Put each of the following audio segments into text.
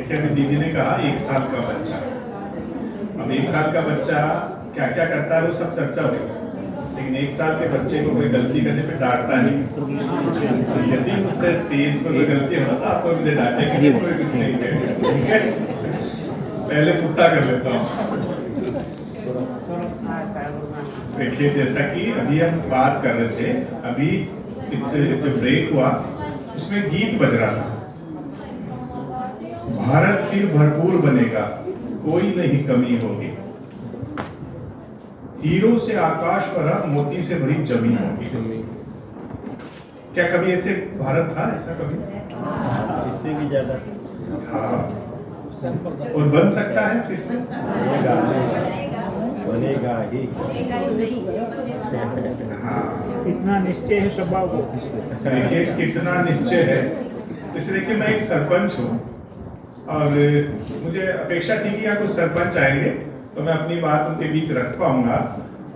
देखिए अभी दीदी ने कहा 1 साल का बच्चा। अब 1 साल का बच्चा क्या क्या करता है वो सब चर्चा हुई, लेकिन 1 साल के बच्चे को कोई गलती करने पे डांटता नहीं। तो यदि मुझसे स्टेज पर कोई गलती हो तो आपको मुझे डांटेंगे, कोई कुछ नहीं कहेगा, ठीक है। पहले पुख्ता कर लेता हूँ। देखिए जैसा कि अभी हम बात कर रहे थे, अभी इस जो ब्रेक हुआ उसमें गीत बज रहा था, भारत फिर भरपूर बनेगा, कोई नहीं कमी होगी, हीरो से आकाश पर मोती से भरी जमीन होगी। क्या कभी ऐसे भारत था? ऐसा कभी? इससे भी ज्यादा हाँ, और बन सकता है फिर से, बनेगा ही। हाँ, इतना निश्चय है स्वभाव को। देखिए कितना निश्चय है। जैसे देखिए मैं एक सरपंच हूँ और मुझे अपेक्षा थी कि यहाँ कुछ सरपंच आएंगे तो मैं अपनी बात उनके बीच रख पाऊंगा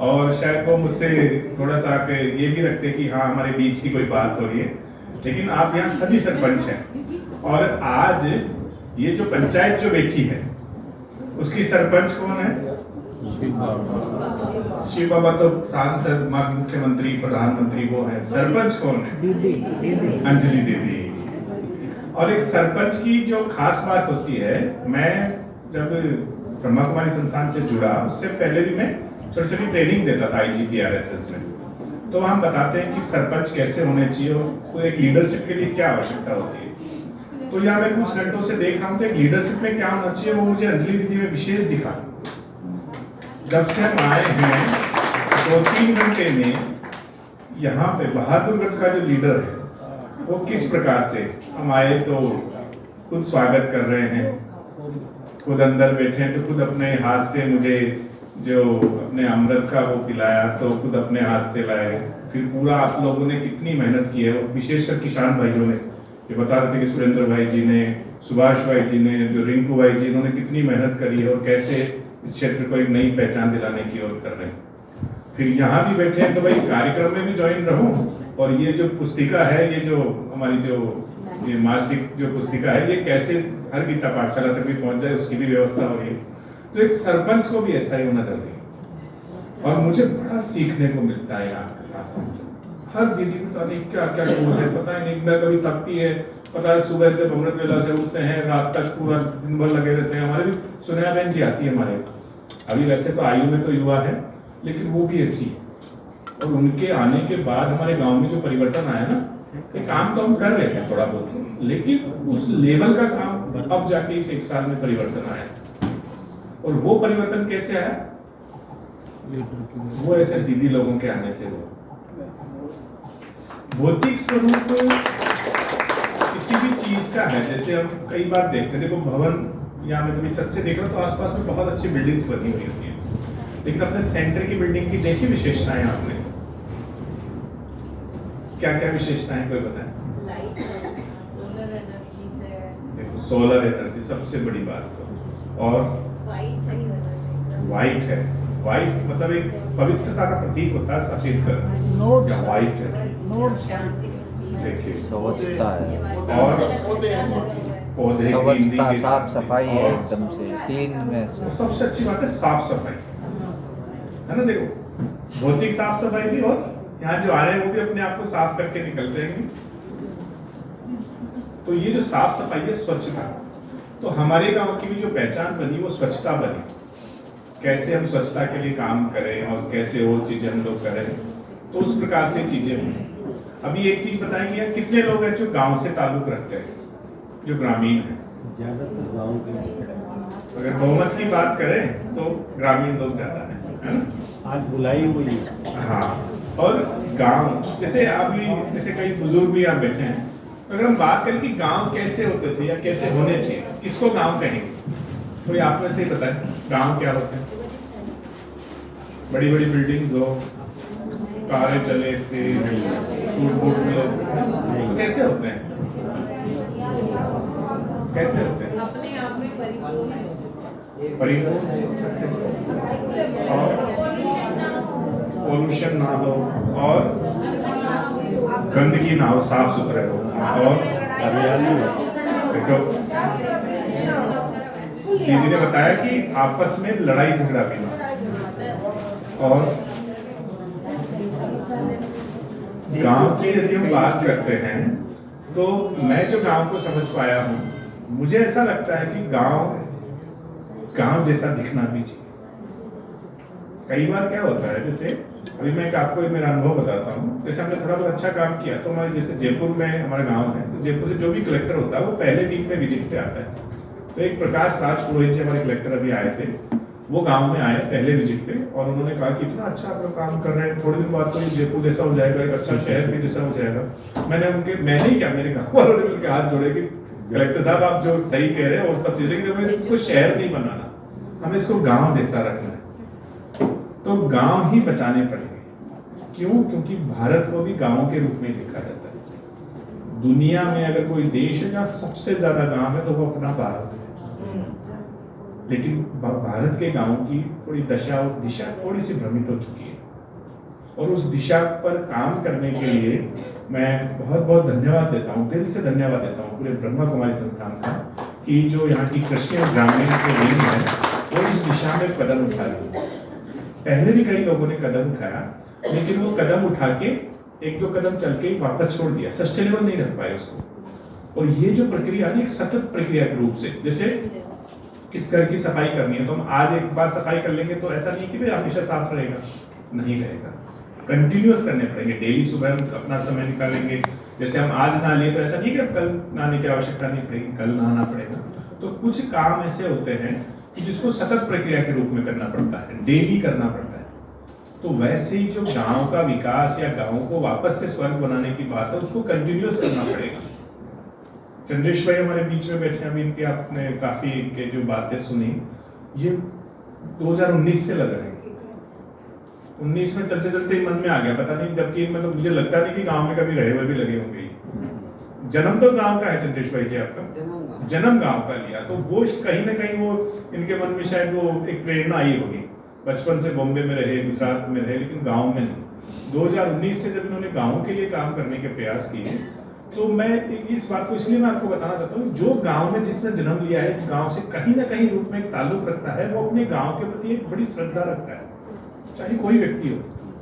और शायद वो मुझसे थोड़ा सा ये भी रखते कि हाँ हमारे बीच की कोई बात हो रही है, लेकिन आप यहाँ सभी सरपंच हैं और आज ये जो पंचायत जो बैठी है उसकी सरपंच कौन है? शिव बाबा तो सांसद, मुख्यमंत्री, प्रधानमंत्री वो है। सरपंच कौन है? अंजलि दीदी। और एक सरपंच की जो खास बात होती है, मैं जब ब्रह्मा कुमारी संस्थान से जुड़ा उससे पहले भी मैं छोटी छोटी ट्रेनिंग देता था IGPRSS में, तो हम बताते हैं कि सरपंच कैसे होने चाहिए और उसको एक लीडरशिप के लिए क्या आवश्यकता होती है। तो यहाँ मैं कुछ घंटों से देख रहा हूँ कि एक में क्या होना चाहिए वो मुझे अंजलि दीदी में विशेष दिखा। जब से हम आए हैं 2-3 घंटे में यहाँ पे बहादुरगढ़ का जो लीडर है वो किस प्रकार से, हम आए तो खुद स्वागत कर रहे हैं, खुद अंदर बैठे हैं तो खुद अपने हाथ से मुझे जो अपने अमरस का वो पिलाया तो खुद अपने हाथ से लाए। फिर पूरा आप लोगों ने कितनी मेहनत की है, विशेषकर किसान भाइयों ने ये बता रहे थे कि सुरेंद्र भाई जी ने, सुभाष भाई जी ने, जो रिंकू भाई जी, इन्होंने कितनी मेहनत करी है और कैसे इस क्षेत्र को एक नई पहचान दिलाने की ओर कर रहे हैं। फिर यहाँ भी बैठे हैं तो भाई कार्यक्रम में भी ज्वाइन रहूं, और ये जो पुस्तिका है, ये जो हमारी जो ये मासिक जो पुस्तिका है, ये कैसे हर गीता पाठशाला तक भी पहुंच जाए उसकी भी व्यवस्था हो रही है। तो एक सरपंच को भी ऐसा ही होना चाहिए और मुझे बड़ा सीखने को मिलता है यहाँ। हर दीदी को पता नहीं क्या क्या टूल है, पता नहीं, मैं कभी थकती है, पता है सुबह जब अमृत वेला से उठते हैं रात तक पूरा दिन भर लगे रहते हैं। हमारे भी सुनैया बहन जी आती है हमारे, अभी वैसे तो आयु में तो युवा है लेकिन वो भी ऐसी है, और उनके आने के बाद हमारे गांव में जो परिवर्तन आया ना, ये काम तो हम कर रहे थे थोड़ा बहुत, लेकिन उस लेवल का काम अब जाके इस 1 साल में परिवर्तन आया। और वो परिवर्तन कैसे आया? वो ऐसे दीदी लोगों के आने से हुआ। भौतिक स्वरूप किसी भी चीज का है, जैसे हम कई बार देखते हैं, देखो भवन, या मैं कभी छत से देख रहा हूँ तो आसपास में बहुत अच्छी बिल्डिंग्स बनी हुई होती है, लेकिन अपने सेंटर की बिल्डिंग की देखी विशेषताएं आपने? क्या क्या विशेषताएं कोई बताएं? सोलर एनर्जी है, देखो सोलर एनर्जी सबसे बड़ी बात तो, और व्हाइट है। व्हाइट मतलब एक पवित्रता का प्रतीक होता है, सफेद कलर या व्हाइट है। देखिए स्वच्छता है, और पौधे, स्वच्छता, साफ सफाई है, एकदम से क्लीननेस। सबसे अच्छी बात है साफ सफाई है ना। देखो भौतिक साफ सफाई भी, और यहाँ जो आ रहे हैं वो भी अपने आप को साफ करके निकलते हैं। तो ये जो साफ सफाई है, स्वच्छता, तो हमारे गांव की भी जो पहचान बनी वो स्वच्छता बनी। कैसे हम स्वच्छता के लिए काम करें और कैसे और चीजें हम लोग करें, तो उस प्रकार से चीजें बनी। अभी एक चीज बताएंगे, कितने लोग हैं जो गांव से ताल्लुक रखते हैं, जो ग्रामीण है? ज्यादातर गाँव के, अगर बहुमत की बात करें तो ग्रामीण लोग ज्यादा है ना। आज बुलाई हुई। हाँ, और गांव जैसे अभी जैसे कई बुजुर्ग भी यहाँ बैठे हैं, अगर हम बात करें कि गांव कैसे होते थे या कैसे होने चाहिए, किसको गांव कहेंगे? कोई आप में से ही बताए गांव क्या होते हैं? बड़ी बड़ी बिल्डिंग हो, कारें चले से, फूड बूट मिले, तो कैसे होते हैं? कैसे होते हैं? अपने आप में परिपूर्ण, परिपूर्ण हो सकते हैं, और पोल्यूशन ना हो, और गंदगी ना हो, साफ सुथरे हो, और हरियाली देखो, दीदी ने बताया कि आपस में लड़ाई झगड़ा भी ना, और गांव की यदि हम बात करते हैं तो मैं जो गांव को समझ पाया हूँ, मुझे ऐसा लगता है कि गांव जैसा दिखना भी चाहिए। कई बार क्या होता है, जैसे अभी मैं आपको मेरा अनुभव बताता हूँ। जैसे हमने थोड़ा बहुत अच्छा काम किया तो हमारे जैसे जयपुर में हमारा गांव है, तो जयपुर से जो भी कलेक्टर होता है वो पहले वीक में विजिट पे आता है। तो एक प्रकाश राज पुरोहित जी हमारे कलेक्टर अभी आए थे, वो गांव में आए पहले विजिट पे, और उन्होंने कहा कि इतना अच्छा आप लोग काम कर रहे हैं, थोड़े दिन बाद तो ये जयपुर जैसा हो जाएगा, एक अच्छा शहर भी जैसा हो जाएगा। मैंने ही क्या, मेरे गाँव वालों ने उनके हाथ जोड़े कि कलेक्टर साहब आप जो सही कह रहे हैं और सब चीजें, हमें इसको शहर नहीं बनाना, हमें इसको गाँव जैसा रखना है। तो गांव ही बचाने पड़ेंगे। क्यों? क्योंकि भारत को भी गांवों के रूप में देखा जाता है। दुनिया में अगर कोई देश है जहां सबसे ज्यादा गांव है तो वो अपना भारत है। लेकिन भारत के गांवों की थोड़ी दशा और दिशा थोड़ी सी भ्रमित हो चुकी है, और उस दिशा पर काम करने के लिए मैं बहुत बहुत धन्यवाद देता हूँ, दिल से धन्यवाद देता हूँ पूरे ब्रह्मा कुमारी संस्थान का, कि जो यहाँ की कृषि और ग्रामीण के विंग है वो इस दिशा में कदम उठा रही है। पहले भी कई लोगों ने कदम उठाया, लेकिन वो कदम उठा के एक दो कदम चल के वापस छोड़ दिया, सस्टेनेबल नहीं रख पाए उसको। और ये जो प्रक्रिया है, एक सतत प्रक्रिया के रूप से, जैसे किस घर की सफाई करनी है तो हम आज एक बार सफाई कर लेंगे तो ऐसा नहीं कि भाई हमेशा साफ रहेगा, नहीं रहेगा, कंटिन्यूअस करने पड़ेंगे। डेली सुबह हम अपना समय निकालेंगे, जैसे हम आज नहा लिए तो ऐसा नहीं कि कल नहाने की आवश्यकता नहीं पड़ेगी, कल नहाना पड़ेगा। तो कुछ काम ऐसे होते हैं कि जिसको सतत प्रक्रिया के रूप में करना पड़ता है, डेली करना पड़ता है। तो वैसे ही जो गांव का विकास या गांव को वापस से स्वर्ग बनाने की बात है, उसको कंटिन्यूअस करना पड़ेगा। चंद्रेश भाई हमारे बीच में बैठे, अभी इनके आपने काफी इनके जो बातें सुनी, ये 2019 से लग रहे हैं। 19 में चलते चलते ही मन में आ गया, पता नहीं, जबकि इनमें तो मुझे लगता नहीं कि गांव में कभी रहे हुए भी लगे होंगे। जन्म तो गांव का है चंद्रेश भाई जी, आपका जन्म गांव का लिया, तो वो कहीं ना कहीं वो इनके मन में शायद वो एक प्रेरणा आई होगी। बचपन से बॉम्बे में रहे, गुजरात में रहे, लेकिन गांव में नहीं। 2019 से जब इन्होंने गांव के लिए काम करने के प्रयास किए, तो मैं इस बात को इसलिए मैं आपको बताना चाहता हूँ, जो गांव में जिसने जन्म लिया है, गांव से कहीं ना कहीं रूप में एक ताल्लुक रखता है, वो अपने गांव के प्रति एक बड़ी श्रद्धा रखता है। चाहे कोई व्यक्ति हो,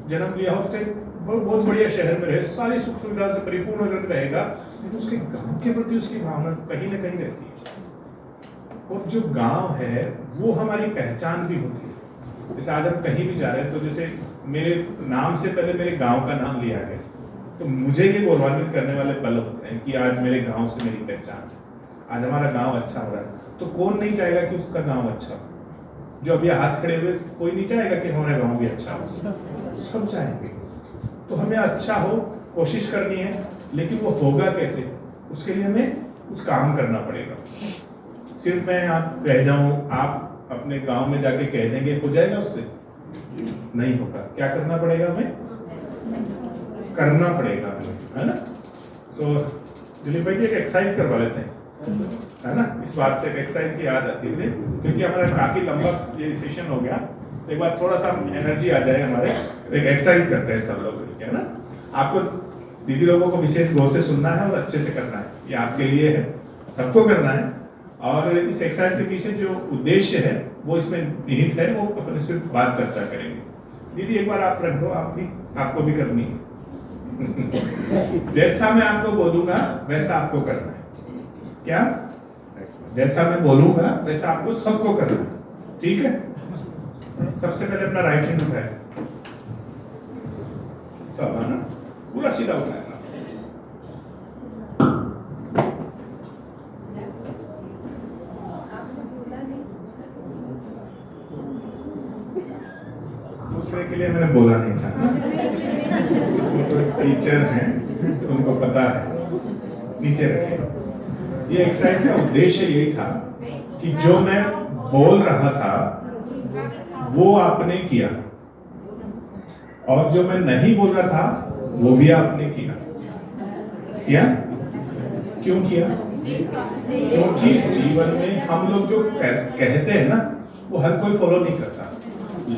जन्म लिया हो, चाहे बहुत बढ़िया शहर में रहे, सारी सुख सुविधा से परिपूर्ण अगर रहेगा, लेकिन उसके गांव के प्रति उसकी भावना कहीं ना कहीं रहती है। और जो गांव है वो हमारी पहचान भी होती है। जैसे आज हम कहीं भी जा रहे हैं, तो जैसे मेरे नाम से पहले मेरे गांव का नाम लिया गया, तो मुझे ये गौरवान्वित करने वाले पल होते हैं कि आज मेरे गांव से मेरी पहचान है, आज हमारा गांव अच्छा हो रहा है। तो कौन नहीं चाहेगा कि उसका गांव अच्छा हो? जो अभी हाथ खड़े हुए, कोई नहीं चाहेगा कि हमारा गांव भी अच्छा हो, सब चाहेंगे। तो हमें अच्छा हो, कोशिश करनी है, लेकिन वो होगा कैसे, उसके लिए हमें कुछ काम करना पड़ेगा। सिर्फ मैं आप कह जाऊं, आप अपने गांव में जाके कह देंगे हो जाएगा, उससे नहीं होगा। क्या करना पड़ेगा? हमें करना पड़ेगा हमें, है ना? तो दिलीप भाई जी एक एक्सरसाइज करवा लेते हैं, है ना? इस बात से एक एक्सरसाइज की याद आती है, क्योंकि हमारा काफी लंबा ये सेशन हो गया, तो एक बार थोड़ा सा एनर्जी आ जाए हमारे, एक एक्सरसाइज करते हैं सब लोग, है ना? आपको दीदी लोगों को विशेष गौर से सुनना है और अच्छे से करना है, ये आपके लिए है, सबको करना है। और इस एक्सरसाइज के पीछे जो उद्देश्य है वो इसमें निहित है, वो अपन इस पर बात चर्चा करेंगे। दीदी एक बार आप रख दो, आपको भी करनी है। जैसा मैं आपको बोलूंगा वैसा आपको करना है। क्या? जैसा मैं बोलूंगा वैसा आपको सबको करना है, ठीक है? सबसे पहले अपना राइट हैंड उठाए, सब, है ना? पूरा सीधा उठाए। दूसरे के लिए मैंने बोला नहीं था, तो टीचर हैं तो उनको पता है। नीचे रखें। ये एक्सरसाइज का उद्देश्य यही था कि जो मैं बोल रहा था वो आपने किया, और जो मैं नहीं बोल रहा था वो भी आपने किया। किया? क्यों किया? क्योंकि जीवन में हम लोग जो कहते हैं ना, वो हर कोई फॉलो नहीं करता,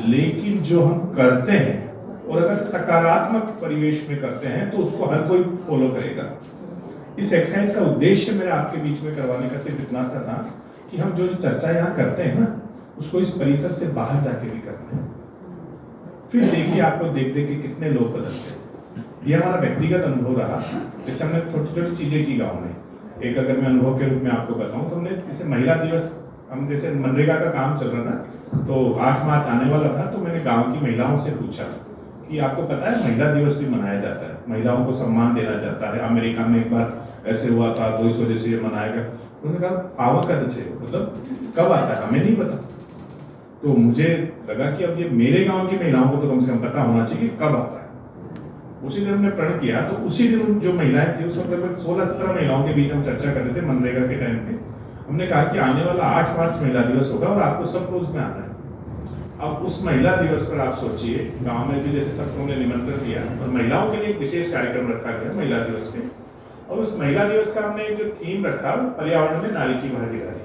लेकिन जो हम करते हैं और अगर सकारात्मक परिवेश में करते हैं तो उसको हर कोई फॉलो करेगा। इस एक्सरसाइज का उद्देश्य मेरा आपके बीच में करवाने का सिर्फ इतना सा था कि हम जो चर्चा यहाँ करते हैं ना, उसको इस परिसर से बाहर जाके भी करते हैं। फिर देखिए आपको देख देख के कितने लोग बदलते हैं। ये हमारा व्यक्तिगत अनुभव रहा, जैसे हमने छोटी छोटी चीजें की गाँव में। एक अगर मैं अनुभव के रूप में आपको बताऊं तो हमने जैसे महिला दिवस, हम जैसे मनरेगा का काम चल रहा था तो 8 मार्च आने वाला था, तो मैंने गांव की महिलाओं से पूछा कि आपको पता है महिला दिवस भी मनाया जाता है, महिलाओं को सम्मान देना जाता है। अमेरिका में एक बार ऐसे हुआ था, तो इस वजह से ये मनाया गया। उन्होंने कहा पावर का दे, मतलब कब आता है हमें नहीं पता। तो मुझे लगा कि अब ये मेरे गांव की महिलाओं को तो कम से कम पता होना चाहिए कि कब आता है। उसी दिन हमने प्रण किया, तो उसी दिन जो महिलाएं थी उस वक्त लगभग 16-17 महिलाओं के बीच हम चर्चा कर रहे थे मनरेगा के टाइम पे। हमने कहा कि आने वाला 8 मार्च महिला दिवस होगा और आपको सब रोज में आना है। अब उस महिला दिवस पर आप सोचिए, गांव में भी जैसे सबको हमने निमंत्रण दिया और महिलाओं के लिए एक विशेष कार्यक्रम रखा गया महिला दिवस पे। और उस महिला दिवस का हमने जो थीम रखा, पर्यावरण में नारी की भागीदारी।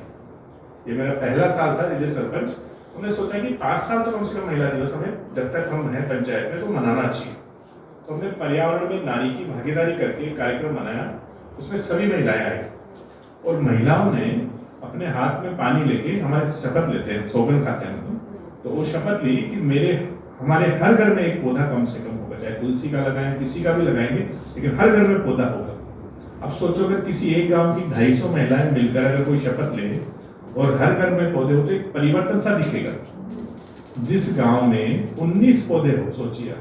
ये मेरा पहला साल था एज सरपंच। हमने सोचा कि 5 साल तो कम से कम महिला दिवस हमें, जब तक हम हैं पंचायत में, तो मनाना चाहिए। तो हमने पर्यावरण में नारी की भागीदारी करके एक कार्यक्रम बनाया। उसमें सभी महिलाएं आई और महिलाओं ने अपने हाथ में पानी लेके, हमारे शपथ लेते हैं, सौगंध खाते हैं, तो वो शपथ ली कि हमारे हर घर में एक पौधा कम से कम होगा, चाहे तुलसी का लगाएं, किसी का भी लगाएंगे, लेकिन हर घर में पौधा होगा। अब सोचो अगर किसी एक गांव की 250 महिलाएं मिलकर अगर कोई शपथ ले और हर घर में पौधे हो, तो एक परिवर्तन सा दिखेगा। जिस गांव में 19 पौधे हो, सोचिए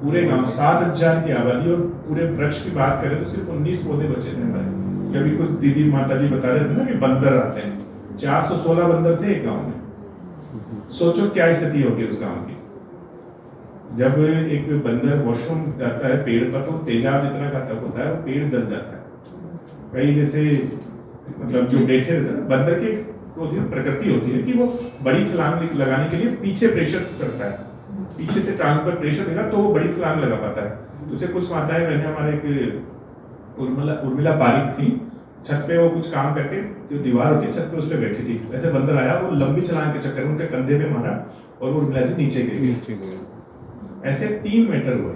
पूरे गांव 7,000 की आबादी और पूरे वृक्ष की बात करें तो सिर्फ 19 पौधे बचे थे हमारे। कभी कुछ दीदी माता जी बता रहे थे ना कि बंदर आते हैं, 416 बंदर थे एक गांव में। सोचो क्या स्थिति होगी उस गांव की। जब एक बंदर वॉशरूम जाता है पेड़ पर, तो तेजाब जितना घातक होता है वो पेड़ जल जाता है। कई जैसे मतलब जो बैठे रहते हैं बंदर की प्रकृति होती है कि वो बड़ी छलांग लगाने के लिए पीछे प्रेशर करता है, पीछे से टांग पर प्रेशर देगा तो वो बड़ी छलांग लगा पाता है। तो उसे कुछ माताएं बहनें, हमारे एक उर्मिला पारिक थी, छत पे वो कुछ काम करके, जो दीवार होती है छत पे उस पे बैठी थी। ऐसे बंदर आया, वो लंबी छलांग के चक्कर में उनके कंधे पे मारा और वो उर्मिला जी नीचे गिर। ऐसे 3 मीटर हुए।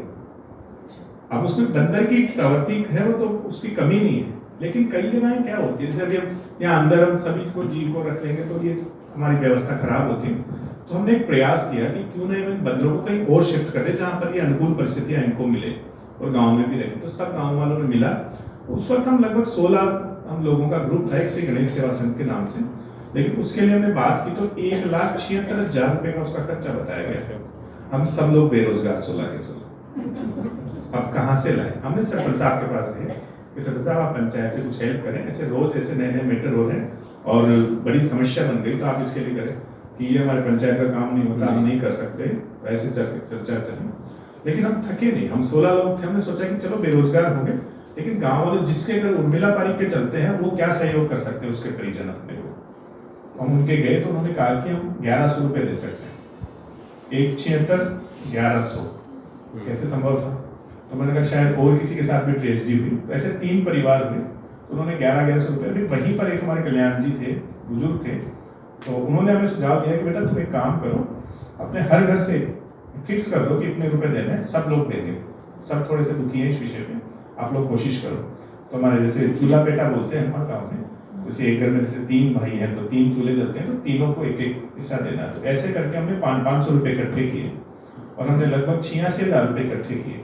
अब उसमें बंदर की प्रवृत्ति है, वो तो उसकी कमी नहीं है, लेकिन कई जगह क्या होती है, जैसे अभी यहाँ अंदर हम सभी को जीव को रख लेंगे तो ये हमारी व्यवस्था खराब होती है। तो हमने एक प्रयास किया कि क्यों ना इन बंदरों को कहीं और शिफ्ट कर दे जहाँ पर ये अनुकूल परिस्थितियां इनको मिले और गांव में भी रहे। तो सब गांव वालों ने मिला। उस वक्त हम लगभग 16 हम लोगों का ग्रुप था, एक श्री गणेश सेवा संघ के नाम से। लेकिन उसके लिए हमने बात की तो 1,76,000 रुपए का उसका खर्चा बताया गया। हम सब लोग बेरोजगार 16 के 16। अब कहाँ से लाए? हमने सरपंच साहब के पास गए कि सरपंच साहब आप पंचायत से कुछ हेल्प करें, ऐसे रोज ऐसे नए नए मैटर हो रहे हैं और बड़ी समस्या बन गई, तो आप इसके लिए करें कि ये हमारे पंचायत का काम नहीं होता, हम नहीं कर सकते, ऐसे चर्चा चली। लेकिन हम थके नहीं, हम 16 लोग थे। हमने सोचा कि चलो बेरोजगार होंगे, लेकिन गांव वाले जिसके अगर उर्मिला पारिक के चलते हैं वो क्या सहयोग कर सकते हैं उसके परिजन अपने को। तो हम उनके गए तो उन्होंने कहा कि हम 1100 रुपए दे सकते हैं। 176 1100 कैसे संभव था? तो मैंने कहा शायद और किसी के साथ भी ट्रेजेडी हुई। तो ऐसे 3 परिवार हुए, तो उन्होंने 1100 रुपए। फिर वहीं पर एक हमारे कल्याण जी थे, बुजुर्ग थे, तो उन्होंने हमें सुझाव दिया कि बेटा तुम एक काम करो, अपने हर घर से फिक्स कर दो कि इतने रुपए देने हैं, सब लोग देंगे। सब थोड़े से दुखी हैं इस विषय पे, आप लोग कोशिश करो। तो हमारे जैसे चूल्हा पेटा बोलते हैं हमारे गाँव में, जैसे एक घर में जैसे 3 भाई हैं तो 3 चूल्हे जलते हैं, तो तीनों को एक एक हिस्सा देना है। तो ऐसे करके हमने 500 रुपए इकट्ठे किए और हमने लगभग 86,000 रुपए इकट्ठे किए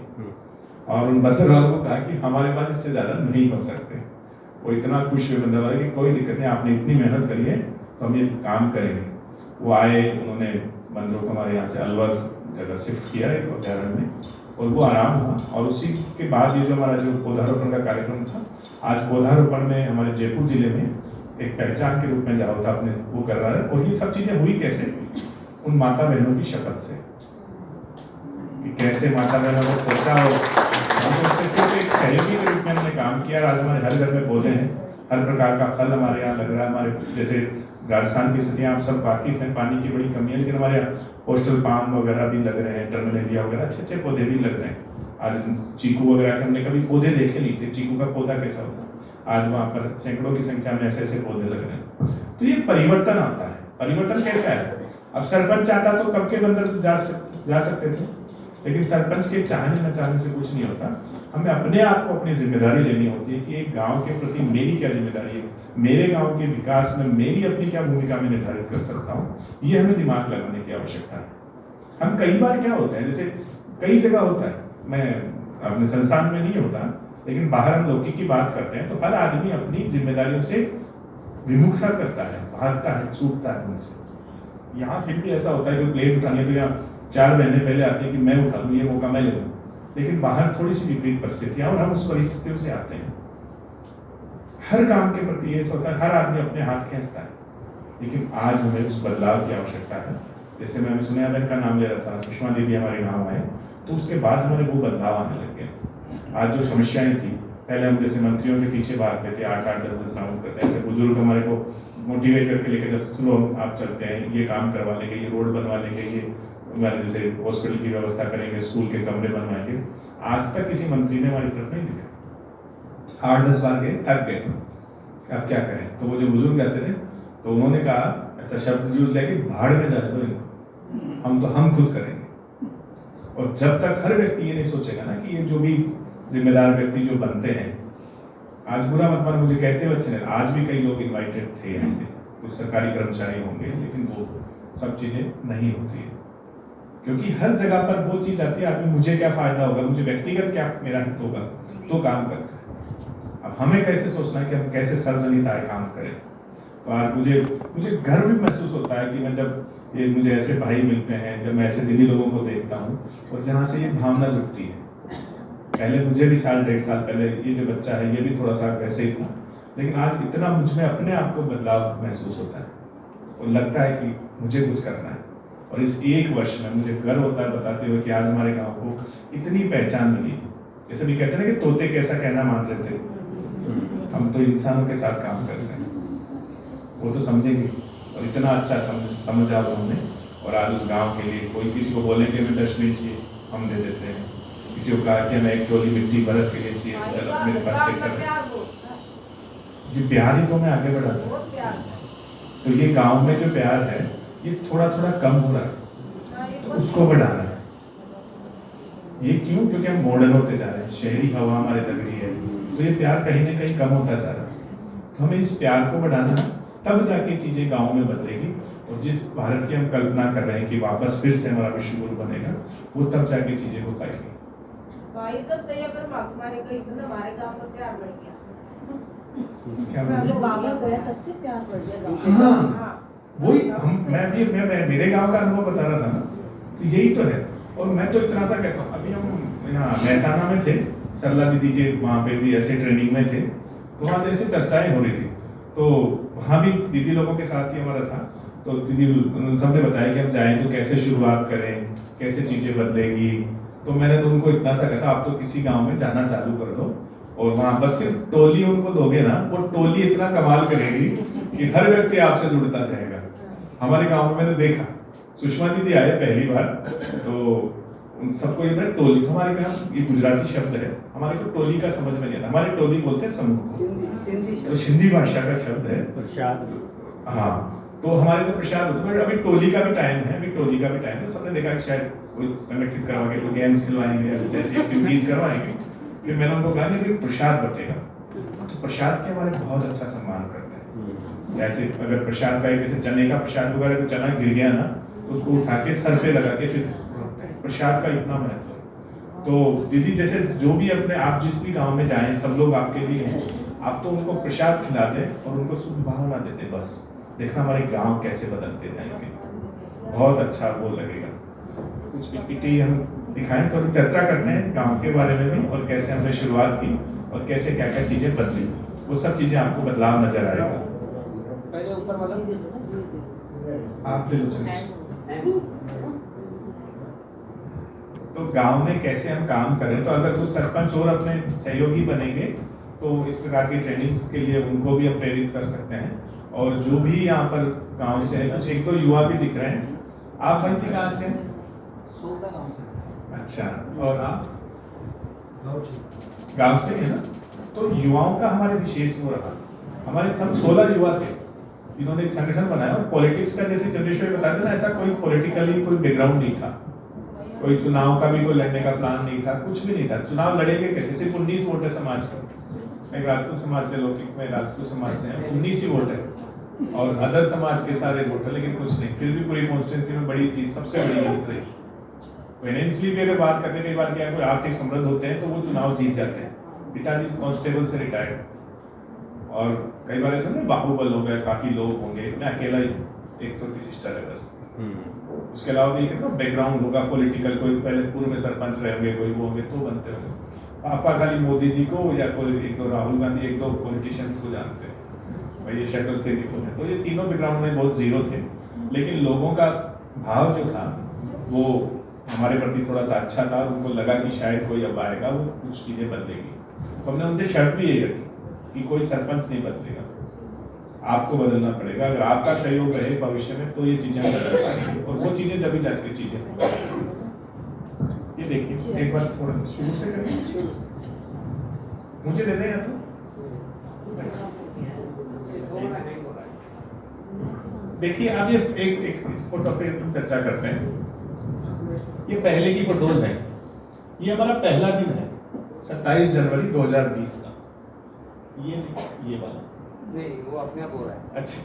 और उन बंदर वालों को कहा कि हमारे पास इससे ज्यादा नहीं हो सकते। वो इतना खुश हुए बंदर वाले कि कोई दिक्कत नहीं, आपने इतनी मेहनत करी है तो हम ये काम करेंगे। वो आए, उन्होंने बंदरों को हमारे यहाँ से अलवर जगह शिफ्ट किया एक अभ्यारण्य में और वो आराम हुआ। और उसी के बाद ये जो हमारा जो पौधारोपण का कार्यक्रम था, आज पौधारोपण में हमारे जयपुर जिले में एक पहचान के रूप में जहाँ था अपने वो कर रहा है। और ये सब चीजें हुई कैसे? उन माता बहनों की शपथ से, कि कैसे माता बहनों ने सोचा और सिर्फ एक सहयोगी के रूप में हमने काम किया। आज हमारे हर घर में पौधे हैं, हर प्रकार का फल हमारे यहाँ लग रहा है। हमारे जैसे राजस्थान की स्थितियाँ आप सब वाकिफ हैं, पानी की बड़ी कमी है, लेकिन हमारे यहाँ पोस्टल पाम वगैरह भी लग रहे हैं, टर्मिनेलिया वगैरह अच्छे अच्छे पौधे भी लग रहे हैं। आज चीकू वगैरह के हमने कभी पौधे देखे नहीं थे, चीकू का पौधा कैसा होता है, आज वहाँ पर सैकड़ों की संख्या में ऐसे ऐसे पौधे लग रहे हैं। तो ये परिवर्तन आता है। परिवर्तन कैसे आया? अब सरपंच चाहता तो कब के बंदर जा सकते थे, लेकिन सरपंच के चाहने न चाहने से कुछ नहीं होता। हमें अपने आप को अपनी जिम्मेदारी लेनी होती है कि एक गांव के प्रति मेरी क्या जिम्मेदारी है, मेरे गांव के विकास में मेरी अपनी क्या भूमिका मैं निर्धारित कर सकता हूँ, ये हमें दिमाग लगाने की आवश्यकता है। हम कई बार क्या होता है, जैसे कई जगह होता है, मैं अपने संस्थान में नहीं होता, लेकिन बाहर हम लौकिक की बात करते हैं तो हर आदमी अपनी जिम्मेदारियों से विमुखता करता है, भागता है, छूटता है उनसे। यहाँ फिर भी ऐसा होता है कि प्लेट उठाने तो यहाँ 4 बहनें पहले आती है कि मैं उठा लूँ, ये मौका मैं ले लूँ, लेकिन बाहर थोड़ी सी विपरीत परिस्थितियां और हम उस परिस्थितियों से आते हैं। हर काम के प्रति ये होता है, हर आदमी अपने हाथ खींचता है, लेकिन आज हमें उस बदलाव की आवश्यकता है। जैसे मैं सुना का नाम ले रहा था, सुषमा देवी हमारे गाँव आए तो उसके बाद हमारे वो बदलाव आने लग गए। आज जो समस्याएं थी, पहले हम जैसे मंत्रियों के पीछे भागते थे, 8-8, 10-10 राउंड करते, ऐसे बुजुर्ग हमारे को मोटिवेट करके लेके जब चलो आप चलते हैं, ये काम करवा लेंगे, ये रोड बनवा लेंगे, ये हमारे जैसे हॉस्पिटल की व्यवस्था करेंगे, स्कूल के कमरे बनवाएंगे। आज तक किसी मंत्री ने हमारी तरफ नहीं देखा। 8-10 बार गए, थक गए, अब क्या करें। तो वो जो बुजुर्ग कहते थे तो उन्होंने कहा, ऐसा शब्द यूज लेके, भाड़ में जाने दो इनको, हम खुद करेंगे। और जब तक हर व्यक्ति ये नहीं सोचेगा ना कि ये जो भी जिम्मेदार व्यक्ति जो बनते हैं, आज बुरा मत मानो मुझे कहते हुए अच्छे, आज भी कई लोग इन्वाइटेड थे यहाँ पे, कुछ सरकारी कर्मचारी होंगे, लेकिन वो सब चीजें नहीं होती है, क्योंकि हर जगह पर वो चीज आती है, आदमी मुझे क्या फायदा होगा, मुझे व्यक्तिगत क्या मेरा हित होगा, तो काम करता है। अब हमें कैसे सोचना है कि हम कैसे सर्वजनित आय काम करें। तो आज मुझे गर्व भी महसूस होता है कि मैं जब ये मुझे ऐसे भाई मिलते हैं, जब मैं ऐसे दीदी लोगों को देखता हूँ और जहाँ से ये भावना जुटती है। पहले मुझे भी 1.5 साल पहले ये जो बच्चा है ये भी थोड़ा सा वैसे ही था, लेकिन आज इतना मुझ में अपने आप को बदलाव महसूस होता है और लगता है कि मुझे कुछ करना है। और इस 1 वर्ष में मुझे गर्व होता है बताते हुए कि आज हमारे गांव को इतनी पहचान मिली। जैसे भी कहते हैं ना कि तोते कैसा कहना मान रहे थे, हम तो इंसानों के साथ काम करते हैं, वो तो समझेंगे। और इतना अच्छा समझा उन्होंने, और आज उस गांव के लिए कोई किसी को बोलेंगे हमें डस्टबिन चाहिए, हम दे देते हैं। किसी को कहा कि हमें 1 टोली मिट्टी बरत के लिए चाहिए, मेरे पास ये प्यार ही तो मैं आगे बढ़ाता हूँ। तो ये गांव में जो प्यार है ये थोड़ा थोड़ा कम हो रहा है, तो उसको बढ़ाना है। ये क्यों? क्योंकि हम मॉडर्न होते जा रहे हैं, शहरी हवा हमारे लग रही है, तो ये प्यार कहीं ना कहीं कम होता जा रहा है। तो हमें इस प्यार को बढ़ाना है, तब जाके चीजें गांव में बदलेगी। और जिस भारत की हम कल्पना कर रहे हैं कि वापस फिर से हमारा विश्व गुरु बनेगा, वो तब जाके चीजें हो पाएगी। भाई जब तैयार पर मारे गई थी ना, हमारे गांव में प्यार बढ़ गया। क्या जब बाबा गया तब से प्यार बढ़ गया। हाँ, वही हम मैं मेरे गांव का अनुभव बता रहा था ना, तो यही तो है। और मैं तो इतना सा कहता हूँ, अभी हम यहाँ महसाना में थे, सरला दीदी के वहाँ पे भी ऐसे ट्रेनिंग में थे, तो वहाँ जैसे चर्चाएं हो रही थी, तो वहाँ भी दीदी लोगों के साथ ही हमारा था। तो दीदी सबने बताया कि हम जाएं तो कैसे शुरुआत करें, कैसे चीजें बदलेगी। तो मैंने तो उनको इतना सा कहा, आप तो किसी गांव में जाना चालू कर दो और वहां पर सिर्फ टोली उनको दोगे ना, वो टोली इतना कमाल करेगी कि हर व्यक्ति आपसे जुड़ता जाएगा। हमारे गांव में मैंने देखा, सुषमा दीदी आए पहली बार, तो उन सबको ये टोली, तो हमारे यहाँ ये गुजराती शब्द है, हमारे को टोली का समझ में नहीं आता, हमारे टोली बोलते हैं समूह, तो सिंधी भाषा का शब्द है प्रसाद। हाँ, तो हमारे तो प्रसाद होता है। अभी टोली का भी टाइम है, अभी टोली का भी टाइम है। सबने देखा कि शायद कोई संगठित करवाएंगे, कोई गेम्स खिलवाएंगे, जैसे एक्टिविटीज करवाएंगे। फिर मैंने उनको कहा कि प्रसाद बटेगा, तो प्रसाद के हमारे बहुत अच्छा सम्मान करते हैं। जैसे अगर प्रसाद का जैसे चने का प्रसाद वगैरह को चना गिर गया ना, तो उसको उठा के सर पे लगा के फिर प्रसाद का इतना महत्व है। तो दीदी जैसे जो भी अपने आप जिस भी गाँव में जाएं, सब लोग आपके लिए हैं, आप तो उनको प्रसाद खिला दें और उनको शुभ भावना देते, बस देखना हमारे गांव कैसे बदलते जाएंगे, बहुत अच्छा वो लगेगा। कुछ पीपीटी हम दिखाएं, तो चर्चा करते हैं गांव के बारे में भी, और कैसे हमने शुरुआत की और कैसे क्या क्या चीजें बदली, वो सब चीजें आपको बदलाव नजर आएगा। पहले ऊपर वाला आप ले लो चलिए। तो गांव में कैसे हम काम करें, तो अगर कुछ सरपंच और अपने सहयोगी बनेंगे तो इस प्रकार की ट्रेनिंग्स के लिए उनको भी हम प्रेरित कर सकते हैं। और जो भी यहाँ पर गांव से है, कुछ 1-2 युवा भी दिख रहे हैं। आप भाई जी कहाँ से हैं? सोलह गांव से। अच्छा, और आप? गांव से है ना। तो युवाओं का हमारे विशेष वो रहा, हमारे सब 16 युवा थे जिन्होंने एक संगठन बनाया। और पॉलिटिक्स का जैसे चंद्रेश्वर बताते ना, ऐसा कोई पॉलिटिकली कोई बैकग्राउंड नहीं था, कोई चुनाव का भी कोई लड़ने का प्लान नहीं था, कुछ भी नहीं था। चुनाव लड़ेंगे कैसे? सिर्फ 19 वोट है समाज का। मैं राजपूत समाज से, लौकिक में राजपूत समाज से 19 ही वोट है और अदर समाज के सारे वोट है, लेकिन कुछ नहीं। फिर भी पूरी कॉन्स्टिट्यूंसी में बड़ी जीत, सबसे बड़ी जीत रही। फाइनेंशियली भी अगर बात करते हैं, कई बार क्या कोई आर्थिक समृद्ध होते हैं तो वो चुनाव जीत जाते हैं। पिताजी कांस्टेबल से रिटायर्ड और कई बार ऐसा ना बाहुबल हो गया, काफी लोग होंगे, मैं अकेला ही, एक छोटी सिस्टर है बस। उसके अलावा भी कितना बैकग्राउंड होगा पॉलिटिकल, कोई पहले पूर्व में सरपंच रहे होंगे, कोई वो होंगे तो बनते होंगे। पापा खाली मोदी जी को या कोई एक दो राहुल गांधी, एक दो पॉलिटिशियंस को जानते हैं भाई, ये शक्ल से नहीं फोन है। तो ये तीनों बैकग्राउंड में बहुत जीरो थे, लेकिन लोगों का भाव जो था वो हमारे प्रति थोड़ा सा अच्छा था। उनको लगा कि शायद कोई अब आएगा, वो कुछ चीजें बदलेगी। तो हमने उनसे शर्त भी यही रखी कि कोई सरपंच नहीं बदलेगा, आपको बदलना पड़ेगा। अगर आपका सहयोग रहे भविष्य में तो ये चीजें बदल पाएंगी, और वो चीजें जब जाके चीजें। ये देखिए एक बार थोड़ा सा शुरू से करें, मुझे दे दें या तो देखिए। अब ये एक इस फोटो पे हम चर्चा करते हैं। ये पहले की फोटोज है। ये हमारा पहला दिन है 27 जनवरी 2020 का। ये वाला नहीं, वो अपने आप हो रहा है। अच्छा,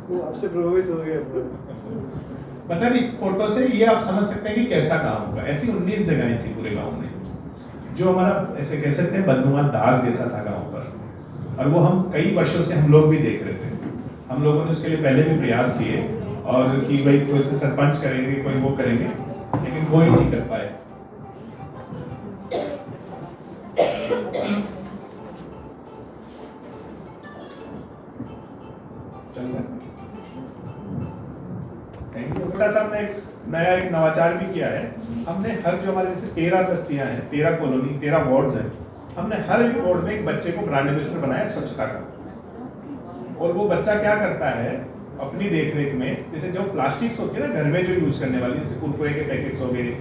वो आपसे प्रभावित हो गया। मतलब इस फोटो से ये आप समझ सकते हैं कि कैसा गांव होगा। ऐसी 19 जगहें थी पूरे गांव में, जो हमारा ऐसे कह सकते हैं बदनुमा दाग जैसा था गांव पर, और वो हम कई वर्षों से हम लोग भी देख रहे थे। हम लोगों ने उसके लिए पहले भी प्रयास किए और कि भाई कोई से सरपंच करेंगे, कोई वो करेंगे, लेकिन कोई नहीं कर पाए। हमने एक नया एक नवाचार भी किया है। हमने हर जो हमारे जैसे 13 बस्तियां हैं, 13 कॉलोनी, 13 वार्ड्स हैं, हमने हर एक वार्ड में एक बच्चे को ब्रांड एम्बेसडर बनाया स्वच्छता का। और वो बच्चा क्या करता है अपनी देखरेख में, जैसे जो प्लास्टिक्स होती है ना घर में जो यूज करने वाली, जैसे कुरकुरे के पैकेट्स हो गए,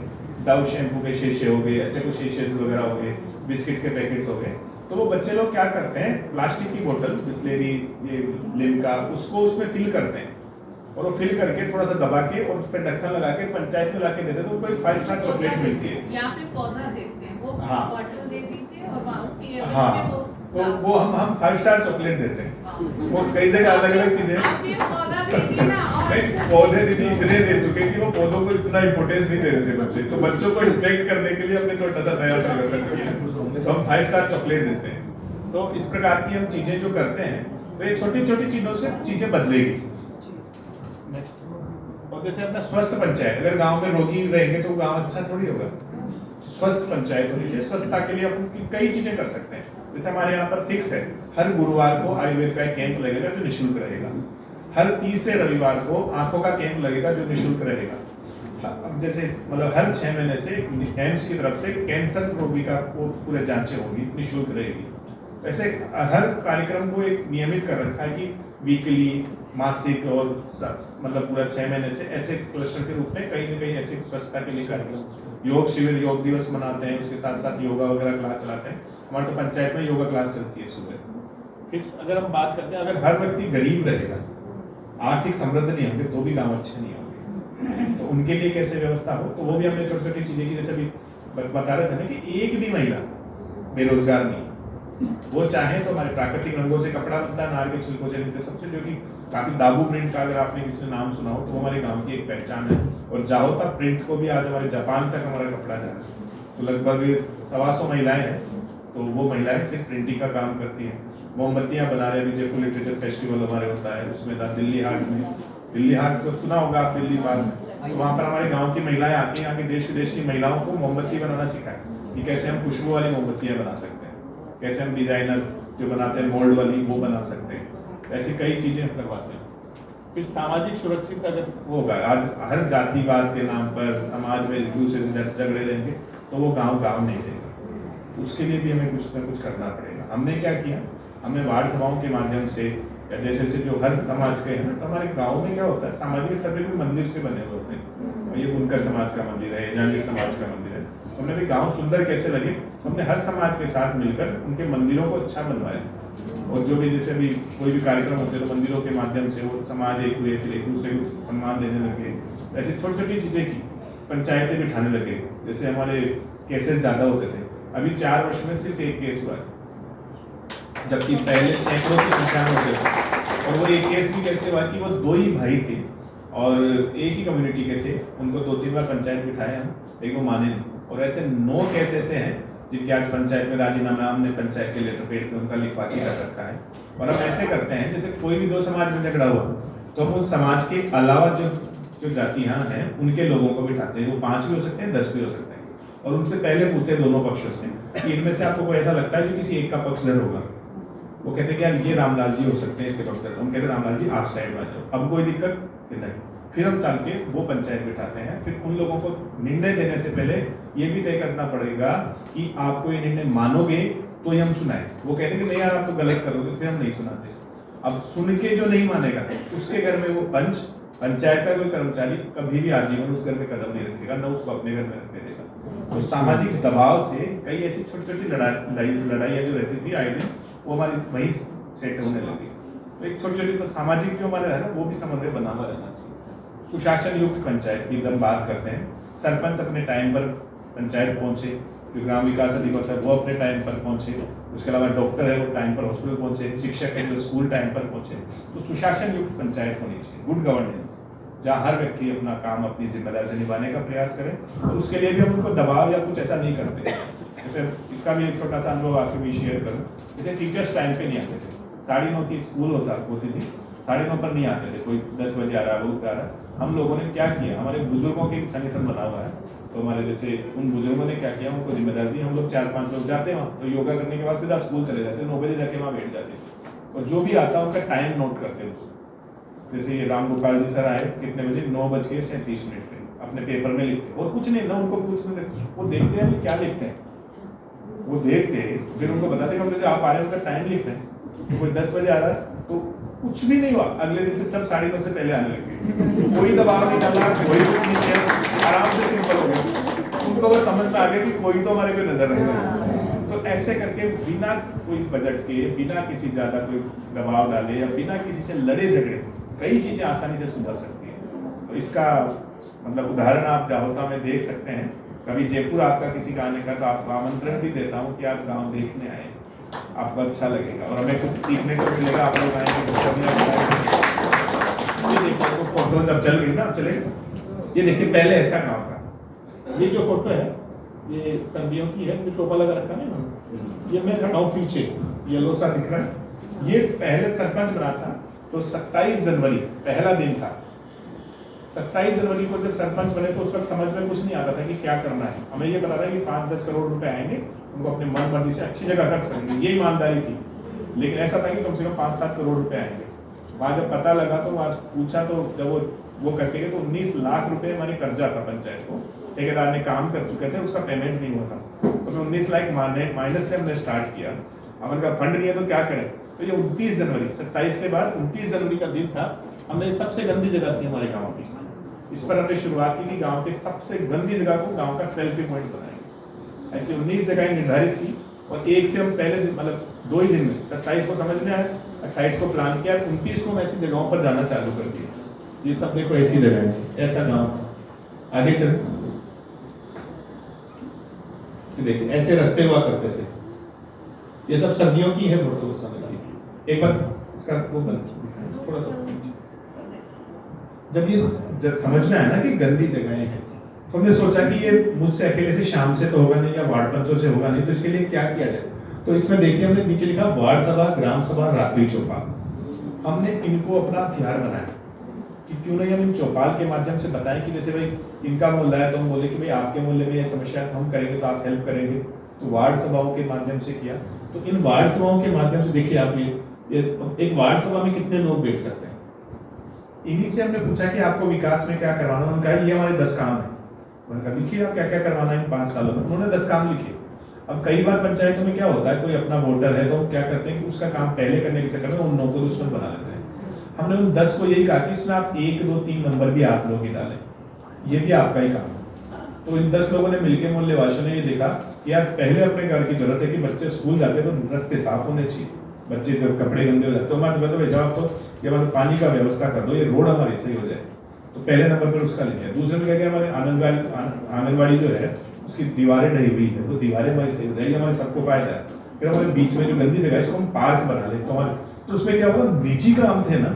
डव शैम्पू के शीशे हो गए, ऐसे कुछ शीशे वगैरह हो गए, बिस्किट्स के पैकेट्स हो गए, तो वो बच्चे लोग क्या करते हैं प्लास्टिक की बोतल, बिस्लेरी, ये लिम्का, उसको उसमें फिल करते हैं और वो फिल करके थोड़ा सा दबा के और उस पर ढक्कन लगा के पंचायत में लाके देते हैं, तो उनको एक 5 स्टार चॉकलेट मिलती है। यहाँ पे पौधा देते हैं, वो हाँ। बॉटल दे दीजिए और वहाँ पे हाँ, तो वो हम 5 स्टार चॉकलेट देते हैं। वो कई जगह अलग अलग चीजें। आप ये पौधा दीजिए ना, और नहीं, पौधे दीदी इतने दे चुके कि वो पौधों को इतना इंपोर्टेंस नहीं दे रहे थे बच्चे, तो बच्चों को इंट्रैक्ट करने के लिए हमने छोटा सा नया संगठन किया, तो हम 5 स्टार चॉकलेट देते हैं। तो इस प्रकार की हम चीजें जो करते हैं, तो ये छोटी छोटी चीजों से चीजें बदलेगी। और जैसे अपना स्वस्थ पंचायत, अगर गांव में रोगी रहेंगे तो गांव अच्छा थोड़ी होगा। स्वस्थ पंचायत होनी चाहिए। स्वच्छता के लिए अपन कई चीजें कर सकते हैं। जैसे हमारे यहाँ पर फिक्स है, हर गुरुवार को आयुर्वेद का एक कैंप लगेगा जो निःशुल्क रहेगा। हर तीसरे रविवार को आंखों का कैंप लगेगा जो निःशुल्क रहेगा। अब जैसे मतलब हर 6 महीने से एम्स की तरफ से कैंसर रोगी का वो पूरे जांचें होगी, निःशुल्क रहेगी। ऐसे हर कार्यक्रम को एक नियमित कर रखा है कि वीकली, मासिक और मतलब पूरा 6 महीने से ऐसे क्लस्टर के रूप में कहीं न कहीं ऐसे स्वच्छता के लिए कार्यक्रम, योग शिविर, योग दिवस मनाते हैं, उसके साथ साथ योगा वगैरह क्लास चलाते हैं। हमारे तो पंचायत में योगा क्लास चलती है सुबह। फिर अगर हम बात करते हैं, अगर हर व्यक्ति गरीब रहेगा, आर्थिक समृद्ध नहीं होंगे, तो भी गाँव अच्छे नहीं होंगे। तो उनके लिए कैसे व्यवस्था हो, तो वो भी हमने छोटी छोटी चीजें की। जैसे अभी बता रहे थे ना कि एक भी महिला बेरोजगार नहीं, वो चाहे तो हमारे प्राकृतिक रंगों से कपड़ा बनता है, नार के छिलकों से नीचे सबसे, जो कि काफी दाबू प्रिंट का अगर आपने किसी ने नाम सुना हो तो वो हमारे गांव की एक पहचान है। और जाहोता प्रिंट को भी आज हमारे जापान तक हमारा कपड़ा जा रहा है। तो लगभग 125 महिलाएं हैं, तो वो महिलाएं सिर्फ प्रिंटिंग का काम करती हैं। मोमबत्तियां बना रहे, अभी जयपुर लिटरेचर फेस्टिवल हमारे होता है, उसमें था दिल्ली हाट में। दिल्ली हाट तो सुना होगा आप, दिल्ली पास, तो वहाँ पर हमारे गाँव की महिलाएं आती हैं, आके देश विदेश की महिलाओं को मोमबत्ती बनाना सिखाए कि कैसे हम खुशबू वाली मोमबत्तियां बना सकते हैं, कैसे हम डिजाइनर जो बनाते हैं मोल्ड वाली वो बना सकते हैं। ऐसी कई चीजें हम करवाते हैं। फिर सामाजिक सुरक्षित अगर वो होगा, आज हर जातिवाद के नाम पर समाज में एक दूसरे से झगड़े रहेंगे तो वो गांव नहीं रहेगा। उसके लिए भी हमें कुछ न कुछ करना पड़ेगा। हमने क्या किया, हमने वार्ड सभाओं के माध्यम से या जैसे जो हर समाज के हैं, तो हमारे गाँव में क्या होता है, सामाजिक स्तर पर भी मंदिर से बने हुए होते हैं। ये बुनकर समाज का मंदिर है, जांगीर समाज का मंदिर है। हमने भी गांव सुंदर कैसे लगे, हमने हर समाज के साथ मिलकर उनके मंदिरों को अच्छा बनवाया। और जो भी जैसे भी कोई भी कार्यक्रम होते हैं तो मंदिरों के माध्यम से वो समाज एक हुए, फिर एक दूसरे को सम्मान देने लगे। ऐसी छोटी छोटी चीजें की। पंचायतें बिठाने लगे, जैसे हमारे केसेस ज्यादा होते थे, अभी 4 वर्ष में सिर्फ एक केस हुआ है, जबकि पहले सैकड़ों की संख्या में होते थे। और वो एक केस भी कैसे हुआ कि वो 2 ही भाई थे और एक ही कम्युनिटी के थे, उनको 2-3 बार पंचायत बिठाए हम, लेकिन वो माने नहीं। और ऐसे 9 केस ऐसे हैं जिनके आज पंचायत में राजीनामा हमने पंचायत के लेटर पेड पे उनका लिखवा के रख रखा है। और हम ऐसे करते हैं जैसे कोई भी 2 समाज में झगड़ा हुआ तो हम उस समाज के अलावा जो जातियां हैं उनके लोगों को बिठाते हैं, वो 5 भी हो सकते हैं, 10 भी हो सकते हैं, और उनसे पहले पूछते हैं दोनों पक्षों से कि इनमें से आपको कोई ऐसा लगता है जो किसी एक का पक्षधर होगा। वो कहते हैं कि यार ये रामलाल जी हो सकते हैं इसके पक्षधर, हम कहते हैं रामलाल जी आप साइड में आ जाओ, अब कोई दिक्कत नहीं। फिर हम चल के वो पंचायत बिठाते हैं। फिर उन लोगों को निर्णय देने से पहले ये भी तय करना पड़ेगा कि आपको ये निर्णय मानोगे तो ही हम सुनाएं। वो कहते हैं कि नहीं यार आप तो गलत करोगे, फिर हम नहीं सुनाते। अब सुन के जो नहीं मानेगा उसके घर में वो पंचायत का कोई कर्मचारी कभी भी आजीवन उस घर में कदम नहीं रखेगा, न उसको अपने घर में रखने देगा। तो सामाजिक दबाव से कई ऐसी छोटी छोटी लड़ाइयाँ जो रहती थी आए दिन, वो हमारी वहीं सेट होने लगी। तो एक छोटी छोटी तो सामाजिक जो हमारा है ना, वो भी समन्वय बना हुआ रहना चाहिए। सुशासन युक्त पंचायत की एकदम बात करते हैं, सरपंच अपने टाइम पर पंचायत पहुंचे, जो ग्राम विकास अधिकारी है वो अपने टाइम पर पहुंचे, उसके अलावा डॉक्टर है वो टाइम पर हॉस्पिटल पहुंचे, शिक्षक है जो स्कूल टाइम पर पहुंचे। तो सुशासन युक्त पंचायत होनी चाहिए, गुड गवर्नेंस, जहाँ हर व्यक्ति अपना काम अपनी जिम्मेदारी से निभाने का प्रयास करे। और उसके लिए भी हम उनको दबाव या कुछ ऐसा नहीं करते। जैसे इसका भी एक छोटा सा अनुभव आपके भी शेयर करूँ, जैसे टीचर्स टाइम पे नहीं आते थे, 9:30 की स्कूल होती थी, 9:30 पर नहीं आते थे, कोई 10 बजे आ रहा है, वो आ रहा है। हम लोगों ने क्या किया, हमारे बुजुर्गों के संगठन बना हुआ है, तो हमारे जैसे उन बुजुर्गों ने क्या किया, उनको जिम्मेदारी दी, हम लोग 4-5 लोग जाते हैं वहाँ, तो योगा करने के बाद सीधा स्कूल चले जाते, 9 बजे जाके वहाँ बैठ जाते, और जो भी आता है उनका टाइम नोट करते हैं। जैसे ये राम गोपाल जी सर आए कितने बजे, 9:37 पे अपने पेपर में लिखते, और कुछ नहीं ना उनको पूछने, वो देखते हैं क्या लिखते हैं, वो देखते फिर उनको बताते हैं आप आ रहे हैं, उनका टाइम लिख रहे हैं। कोई 10 बजे आ रहा है तो कुछ भी नहीं हुआ, अगले दिन से सब 9:30 से पहले आने लगे, कोई दबाव नहीं डाला, कोई कुछ नहीं किया, आराम से सिंपल हो गया। उनको बस समझ में आ गया कि कोई तो हमारे पे नजर रख रहा है। तो ऐसे करके बिना कोई बजट के, बिना किसी ज्यादा कोई दबाव डाले या बिना किसी से लड़े झगड़े कई चीजें आसानी से सुधर सकती है। तो इसका मतलब उदाहरण आप जाहोता में देख सकते हैं। कभी जयपुर आपका किसी का आने का तो आपको आमंत्रण भी देता हूँ कि आप गाँव देखने आए, आपको अच्छा लगेगा और हमें कुछ सीखने को मिलेगा। आप लोग आएंगे ये देखिए, आपको फोटोज अब चल गई ना, अब चलेगा। ये देखिए पहले ऐसा गांव था, ये जो फोटो है ये सर्दियों की है, टोपा लगा रखा है ना, ये मैं खड़ा हूँ पीछे, येलो सा दिख रहा है। ये पहले सरपंच बना था तो 27 जनवरी पहला दिन था। 27 जनवरी को जब सरपंच बने तो उस वक्त समझ में कुछ नहीं आता था कि क्या करना है। हमें ये पता था कि 5-10 करोड़ रुपए आएंगे, उनको अपने मन मर्जी से अच्छी जगह खर्च करेंगे, ये ईमानदारी थी। लेकिन ऐसा था कि कम से कम 5-7 करोड़ रुपए आएंगे। वहाँ जब पता लगा तो वहाँ पूछा तो जब वो करके गए तो 19 लाख रुपए हमारे कर्जा था पंचायत को, ठेकेदार ने काम कर चुके थे, उसका पेमेंट नहीं हुआ था। तो फिर 19 लाख माइनस से हमने स्टार्ट किया। हमारे का फंड नहीं है तो क्या करें, तो ये 29 जनवरी 27 के बाद 29 जनवरी का दिन था। हमने सबसे गंदी जगह थी हमारे गाँव की, इस पर हमने शुरुआत की कि गाँव के सबसे गंदी जगह को गाँव का सेल्फी पॉइंट बनाएंगे। ऐसी 19 जगहें निर्धारित की और एक से हम पहले मतलब 2 ही दिन में 27 को समझ में आया, 28 को प्लान किया, 29 को हम ऐसी जगहों पर जाना चालू कर दिया। ये सब देखो ऐसी जगह है, ऐसा गाँव। आगे चल, देखिए ऐसे रास्ते हुआ करते थे। ये सब सर्दियों की है फोटो उस समय की। एक बार इसका वो थोड़ा सा जब समझ में आया ना कि गंदी जगहें हैं, तो हमने सोचा कि ये मुझसे अकेले से शाम से तो होगा नहीं या वार्ड पंचों से होगा नहीं, तो इसके लिए क्या किया जाए। तो इसमें देखिए हमने नीचे लिखा वार्ड सभा, ग्राम सभा, रात्रि चौपाल। हमने इनको अपना हथियार बनाया कि क्यों नहीं हम इन चौपाल के माध्यम से बताएं कि जैसे भाई इनका मोहल्ला है तो हम बोले कि भाई आपके मोहल्ले में ये समस्या है तो हम करेंगे तो आप हेल्प करेंगे। तो वार्ड सभाओं के माध्यम से किया। तो इन वार्ड सभाओं के माध्यम से देखिए आप ये एक वार्ड सभा में कितने लोग बैठ सकते हैं। इन्हीं से हमने पूछा कि आपको विकास में क्या करवाना, उन्होंने कहा ये हमारे 10 काम है। उन्होंने कहा लिखिए आप क्या क्या करवाना है इन 5 सालों में। उन्होंने 10 काम लिखे। अब कई बार पंचायतों में क्या होता है, कोई अपना वोटर है तो हम क्या करते हैं कि उसका काम पहले करने के चक्कर में उन 9 को दुश्मन बना लेते हैं। हमने उन 10 को यही कहा कि इसमें आप 1, 2, 3 नंबर भी आप लोग ही डालें, ये भी आपका ही काम है। तो इन 10 लोगों ने मिलकर मोहल्ले वासियों ने ये देखा कि यार पहले अपने घर की जरूरत है कि बच्चे स्कूल जाते तो रास्ते साफ होने चाहिए, बच्चे जब कपड़े गंदे हो जाते तो हमारे तो जवाब तो ये पानी का व्यवस्था कर दो, ये रोड हमारी सही हो जाए। तो पहले नंबर पर उसका लिखा है। दूसरे में क्या हमारे आंगनबाड़ी जो है उसकी दीवारें ढही हुई है, वो दीवारें हमारी सही हो जाएगी, हमारे सबको फायदा है। फिर हमारे बीच में जो गंदी जगह है इसको हम पार्क बना ले तो उसमें क्या होगा, निजी काम थे ना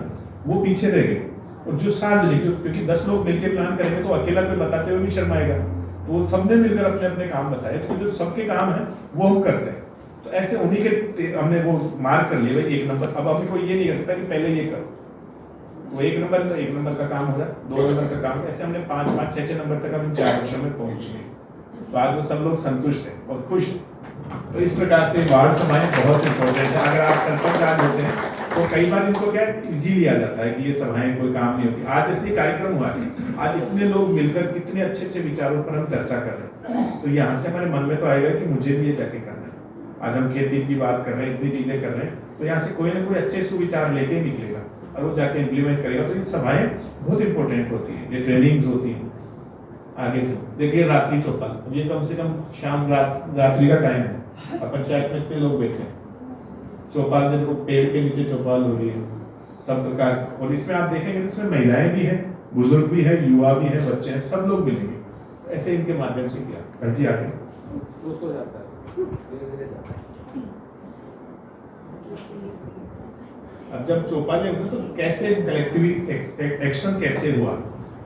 वो पीछे रह गए, और जो सार्वजनिक क्योंकि 10 लोग मिलकर प्लान करेंगे तो अकेला कोई बताते हुए भी शर्माएगा, तो वो सबने मिलकर अपने अपने काम बताए, तो जो सबके काम है वो हम करते हैं। तो ऐसे उन्हीं के हमने वो मार्क कर लिया भाई 1 नंबर। अब अभी कोई ये नहीं कर सकता कि पहले ये करो, तो 1 नंबर तो 1 नंबर का काम हो रहा है, 2 नंबर का काम, ऐसे हमने 5 5 6 6 नंबर तक हम 4 वर्षों में पहुंच गए। तो आज वो सब लोग संतुष्ट हैं और खुश हैं। तो इस प्रकार से वार्ड सभाएं बहुत इंपॉर्टेंट है। अगर आप सरपंच आज होते हैं तो कई बार इनको क्या इजीली आ जाता है कि ये सभाएं कोई काम नहीं होती। आज जैसे कार्यक्रम हुआ है, आज इतने लोग मिलकर कितने अच्छे अच्छे विचारों पर हम चर्चा कर रहे हैं, तो यहाँ से हमारे मन में तो आएगा कि मुझे भी ये जाके करना है। आज हम खेती की बात कर रहे हैं, इतनी चीजें कर रहे हैं, तो यहाँ से कोई ना कोई अच्छे सुविचार लेके निकलेगा और वो जाके इम्प्लीमेंट करेगा। तो ये सभाएं बहुत इंपॉर्टेंट होती है, ये ट्रेनिंग्स होती है। आगे चलो देखिए रात्रि चौपाल, ये कम से कम शाम रात्रि का टाइम है, और पंचायत में इतने लोग बैठे हैं, चौपाल जिनको पेड़ के नीचे चौपाल हो रही है सब प्रकार। और इसमें आप देखेंगे इसमें महिलाएं भी हैं, बुजुर्ग भी है, युवा भी है, बच्चे हैं, सब लोग मिलेंगे। ऐसे इनके माध्यम से किया जी आगे स्लो स्लो जाता है, धीरे-धीरे जाता है। अब जब चौपाल हुए तो कैसे कलेक्टिव एक्शन कैसे हुआ,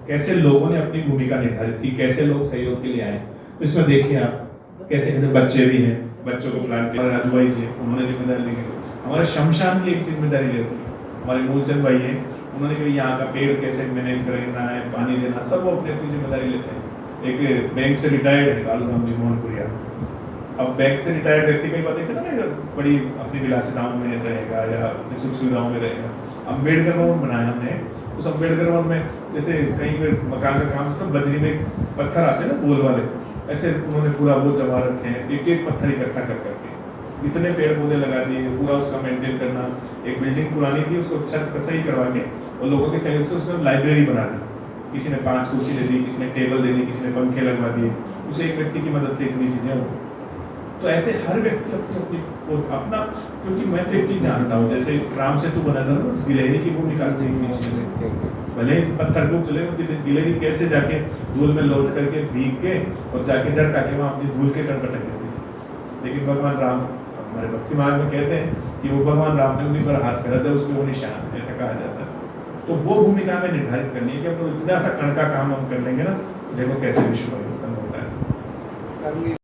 कैसे लोगों ने अपनी भूमिका निर्धारित की, कैसे लोग सहयोग के लिए आए। तो इसमें देखिए आप कैसे कैसे बच्चे भी हैं, बच्चों को प्लान किया, राजू भाई जी उन्होंने जिम्मेदारी ली, हमारे शमशान की एक जिम्मेदारी ले रखी, हमारे मूलचंद भाई हैं उन्होंने कहा यहाँ का पेड़ कैसे मैनेज करेंगे, पानी देना, सब वो अपनी अपनी जिम्मेदारी लेते हैं। एक बैंक से रिटायर्ड है कालू राम जी मोहनपुरिया, अब बैंक से रिटायर्ड व्यक्ति कई बात देखते ना बड़ी अपनी विलासिताओं में रहेगा या अपनी सुख सुविधाओं में रहेगा। अम्बेडकर भवन बनाया हमने, उस अम्बेडकर भवन में जैसे कहीं पे मकान का काम तो बजरी में पत्थर आते हैं ना गोल वाले, ऐसे उन्होंने पूरा वो जमा रखे हैं, एक एक पत्थर इकट्ठा कर करके इतने पेड़ पौधे लगा दिए, पूरा उसका मेंटेन करना। एक बिल्डिंग पुरानी थी उसको छत सही करवा के और लोगों के सहयोग से उसमें लाइब्रेरी बना दी, किसी ने 5 कुर्सी दे दी, किसी ने टेबल दे दी, किसी ने पंखे लगवा दिए, उसे एक व्यक्ति की मदद से इतनी चीजें हो। तो ऐसे हर व्यक्ति अपनी अपना, क्योंकि मैं तो एक चीज जानता हूँ, जैसे राम सेतु बना था ना, उस गिलहरी की भूमिका भले ही पत्थर को चले, गिलहरी कैसे जाके धूल में लौट करके भीग के और जाके जड़ के वहाँ अपनी धूल के कण पटक देती थी। लेकिन भगवान राम हमारे भक्ति मार्ग में कहते हैं कि वो भगवान राम ने उन्हीं पर हाथ फेरा जब उसमें वो निशान, ऐसा कहा जाता है। तो वो भूमिका हमें निर्धारित करनी है कि तो इतना सा कण का काम हम कर लेंगे ना, देखो कैसे विश्व परिवर्तन होता है।